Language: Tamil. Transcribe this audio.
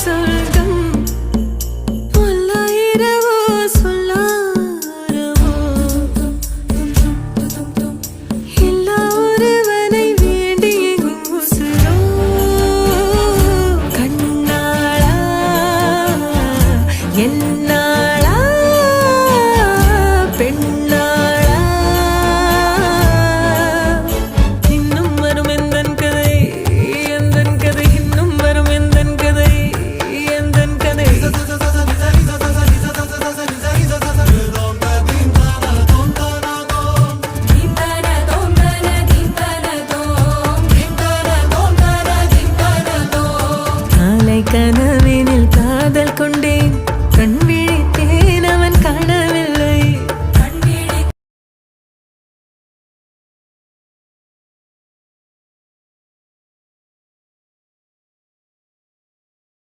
சொர்க்கம் இரவோ சொல்லாரவோ எல்லா ஒருவனை வேண்டி உசுரோ கண்ணாளா என்னாளா பெண்ணாளா இன்னும் வரும் எந்தன் கதை இன்னும் வரும் எந்தன் கதை கனவினில்